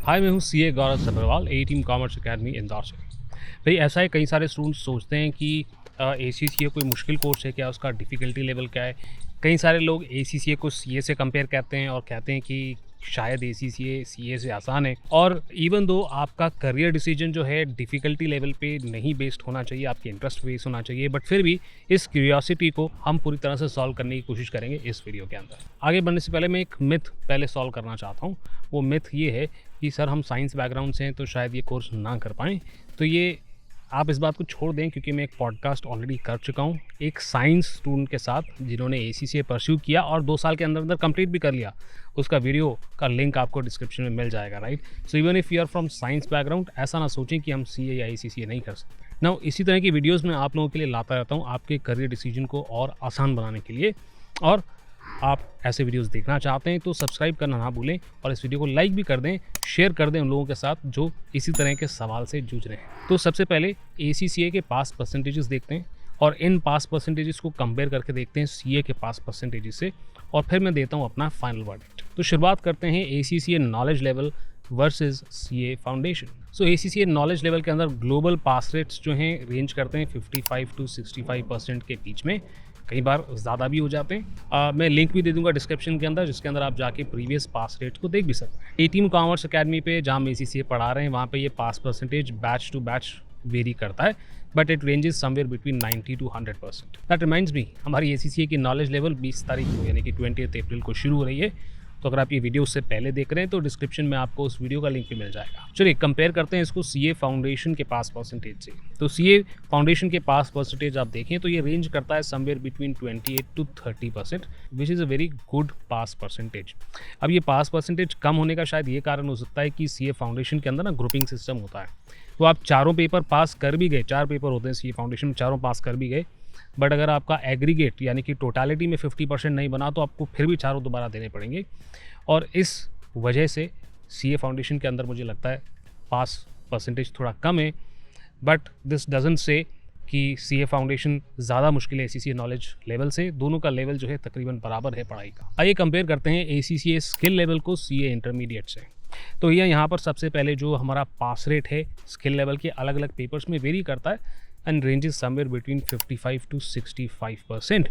हाय, मैं हूँ सीए गौरव सभरवाल, ए team commerce academy Indore से। भाई ऐसा है, कई सारे स्टूडेंट्स सोचते हैं कि एसीसीए कोई मुश्किल कोर्स है क्या, उसका डिफ़िकल्टी लेवल क्या है। कई सारे लोग एसीसीए को सीए से कंपेयर करते हैं और कहते हैं कि शायद एसीसीए सीए से आसान है। और इवन दो आपका करियर डिसीजन जो है डिफ़िकल्टी लेवल पे नहीं बेस्ड होना चाहिए, आपके इंटरेस्ट बेस्ड होना चाहिए, बट फिर भी इस क्यूरियोसिटी को हम पूरी तरह से सॉल्व करने की कोशिश करेंगे इस वीडियो के अंदर। आगे बढ़ने से पहले मैं एक मिथ पहले सॉल्व करना चाहता हूँ। वो मिथ ये है कि सर हम साइंस बैकग्राउंड से हैं तो शायद ये कोर्स ना कर पाएँ। तो ये आप इस बात को छोड़ दें, क्योंकि मैं एक पॉडकास्ट ऑलरेडी कर चुका हूँ एक साइंस स्टूडेंट के साथ जिन्होंने एसीसीए परस्यू किया और 2 साल के अंदर अंदर कंप्लीट भी कर लिया। उसका वीडियो का लिंक आपको डिस्क्रिप्शन में मिल जाएगा, right. So even if you are from science background, ऐसा ना सोचें कि हम सीए या एसीसीए नहीं कर सकते। नाउ इसी तरह की वीडियोज़ मैं आप लोगों के लिए लाता रहता हूँ आपके करियर डिसीजन को और आसान बनाने के लिए। और आप ऐसे वीडियोस देखना चाहते हैं तो सब्सक्राइब करना ना भूलें और इस वीडियो को लाइक भी कर दें, शेयर कर दें उन लोगों के साथ जो इसी तरह के सवाल से जूझ रहे हैं। तो सबसे पहले एसीसीए के पास परसेंटेजेस देखते हैं और इन पास परसेंटेजेस को कंपेयर करके देखते हैं सीए के पास परसेंटेजेस से, और फिर मैं देता हूँ अपना फाइनल वर्डिक्ट। तो शुरुआत करते हैं ACCA knowledge level versus CA foundation. So ACCA knowledge level के अंदर ग्लोबल पास रेट्स जो हैं रेंज करते हैं 55 to 65% के बीच में, कई बार ज़्यादा भी हो जाते हैं। मैं लिंक भी दे दूंगा डिस्क्रिप्शन के अंदर, जिसके अंदर आप जाके प्रीवियस पास रेट को देख भी सकते हैं। ए टीम कॉमर्स अकेडमी पे जहाँ हम एसीसीए पढ़ा रहे हैं वहाँ पे ये pass percentage batch to batch vary करता है, but it ranges somewhere between 90 to 100%। That reminds me, हमारी एसीसीए की नॉलेज लेवल 20 तारीख को यानी कि 20 अप्रैल को शुरू हो रही है। तो अगर आप ये वीडियो उससे पहले देख रहे हैं तो डिस्क्रिप्शन में आपको उस वीडियो का लिंक भी मिल जाएगा। चलिए कंपेयर करते हैं इसको सीए फाउंडेशन के पास परसेंटेज से। तो सीए फाउंडेशन के पास परसेंटेज आप देखें तो ये रेंज करता है somewhere between 28 to 30%, which is a very good pass percentage. अब ये पास परसेंटेज कम होने का शायद ये कारण हो सकता है कि सीए फाउंडेशन के अंदर ना ग्रुपिंग सिस्टम होता है। तो आप चारों पेपर पास कर भी गए, 4 पेपर होते हैं सीए फाउंडेशन में, चारों पास कर भी गए, बट अगर आपका एग्रीगेट यानी कि टोटालिटी में 50% नहीं बना तो आपको फिर भी चारों दोबारा देने पड़ेंगे। और इस वजह से सीए फाउंडेशन के अंदर मुझे लगता है पास परसेंटेज थोड़ा कम है, बट दिस डजंट से कि सीए फाउंडेशन ज़्यादा मुश्किल है एसीसीए नॉलेज लेवल से। दोनों का लेवल जो है तकरीबन बराबर है पढ़ाई का। आइए कंपेयर करते हैं एसीसीए स्किल लेवल को सीए इंटरमीडिएट से। तो ये यहाँ पर सबसे पहले जो हमारा पास रेट है स्किल लेवल के अलग अलग पेपर्स में वेरी करता है and ranges somewhere between 55 to 65%।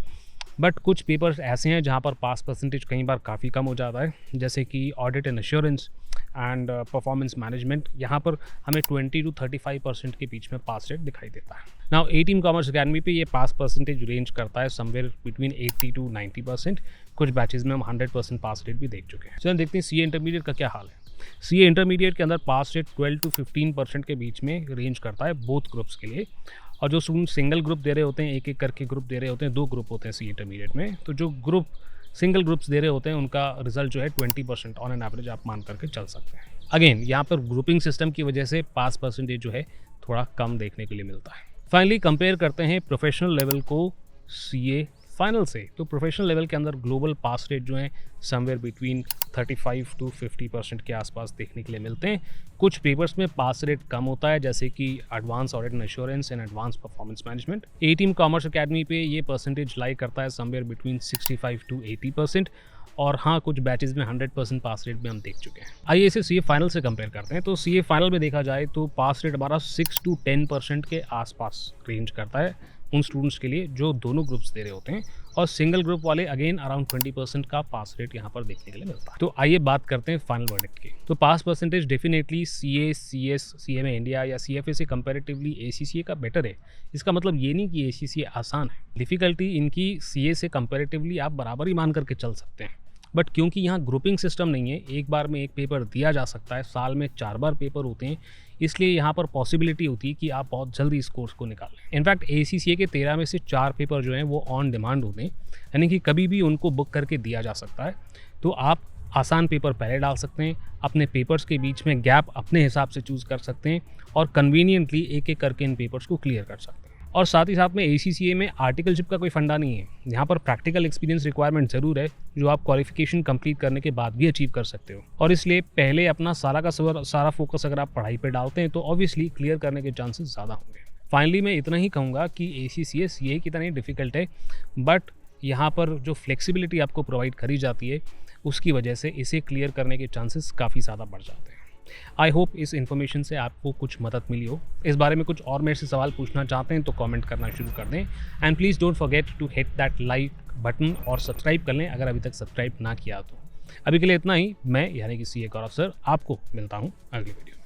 But कुछ पेपर्स ऐसे हैं जहाँ पर पास परसेंटेज कई बार काफ़ी कम हो जाता है, जैसे कि audit and assurance and performance management. यहाँ पर हमें 20 to 35% के बीच में पास रेट दिखाई देता है। नाउ ए टीम कॉमर्स अकेडमी पे ये पास परसेंटेज रेंज करता है समवेयर बिटवीन 80 to 90%। कुछ बैचेज में हम 100% पास रेट भी देख चुके हैं। चलिए देखते हैं सीए इंटरमीडिएट का क्या हाल है। सीए इंटरमीडिएट के अंदर पास रेट 12 to 15% के बीच में रेंज करता है बोथ ग्रुप्स के लिए। और जो स्टूडेंट सिंगल ग्रुप दे रहे होते हैं, एक एक करके ग्रुप दे रहे होते हैं, 2 ग्रुप होते हैं सी इंटरमीडिएट में, तो जो ग्रुप सिंगल ग्रुप्स दे रहे होते हैं उनका रिजल्ट जो है 20% ऑन एन एवरेज आप मान करके चल सकते हैं। अगेन यहाँ पर ग्रुपिंग सिस्टम की वजह से पास परसेंटेज जो है थोड़ा कम देखने के लिए मिलता है। फाइनली कंपेयर करते हैं प्रोफेशनल लेवल को सीए फाइनल से। तो प्रोफेशनल लेवल के अंदर ग्लोबल पास रेट जो है समवेयर बिटवीन 35 to 50% के आसपास देखने के लिए मिलते हैं। कुछ पेपर्स में पास रेट कम होता है, जैसे कि advance audit and assurance and advance performance management. A team commerce academy पे ये परसेंटेज लाई करता है समवेयर बिटवीन 65 to 80%। और हाँ, कुछ बैचेज में 100% पास रेट भी हम देख चुके हैं। आइए इसे सीए फाइनल से कंपेयर करते हैं। तो सीए फाइनल में देखा जाए तो पास रेट हमारा 6 to 10% के आसपास रेंज करता है उन स्टूडेंट्स के लिए जो दोनों ग्रुप्स दे रहे होते हैं, और सिंगल ग्रुप वाले अगेन अराउंड 20% का पास रेट यहाँ पर देखने के लिए मिलता है। तो आइए बात करते हैं फाइनल वर्डिक्ट की। तो pass percentage definitely CA, CS, CMA India या सीएफए से कंपैरेटिवली एसीसीए का बेटर है। इसका मतलब ये नहीं कि एसीसीए आसान है, डिफ़िकल्टी इनकी सीए से कंपैरेटिवली आप बराबर ही मान करके चल सकते हैं। बट क्योंकि यहाँ ग्रुपिंग सिस्टम नहीं है, एक बार में एक पेपर दिया जा सकता है, साल में 4 बार पेपर होते हैं, इसलिए यहाँ पर पॉसिबिलिटी होती है कि आप बहुत जल्दी इस कोर्स को निकाल लें। इनफैक्ट एसीसीए के 13 में से 4 पेपर जो हैं वो ऑन डिमांड होते हैं, यानी कि कभी भी उनको बुक करके दिया जा सकता है। तो आप आसान पेपर पहले डाल सकते हैं, अपने पेपर्स के बीच में गैप अपने हिसाब से चूज़ कर सकते हैं और कन्वीनियंटली एक एक करके इन पेपर्स को क्लियर कर सकते हैं। और साथ ही साथ में एसीसीए में आर्टिकलशिप का कोई फंडा नहीं है। यहाँ पर प्रैक्टिकल एक्सपीरियंस रिक्वायरमेंट ज़रूर है, जो आप क्वालिफिकेशन कंप्लीट करने के बाद भी अचीव कर सकते हो। और इसलिए पहले अपना सारा फोकस अगर आप पढ़ाई पे डालते हैं तो ऑब्वियसली क्लियर करने के चांसेस ज़्यादा होंगे। फाइनली मैं इतना ही कहूँगा कि एसीसीए सीए की तरह डिफ़िकल्ट है, बट यहाँ पर जो फ्लेक्सिबिलिटी आपको प्रोवाइड करी जाती है उसकी वजह से इसे क्लियर करने के चांसेस काफ़ी ज़्यादा बढ़ जाते हैं। आई होप इस इन्फॉर्मेशन से आपको कुछ मदद मिली हो। इस बारे में कुछ और मेरे से सवाल पूछना चाहते हैं तो कमेंट करना शुरू कर दें and please don't forget to hit that like button और सब्सक्राइब कर लें अगर अभी तक सब्सक्राइब ना किया तो। अभी के लिए इतना ही। मैं यानी कि CA गौरव सर आपको मिलता हूँ अगली वीडियो में।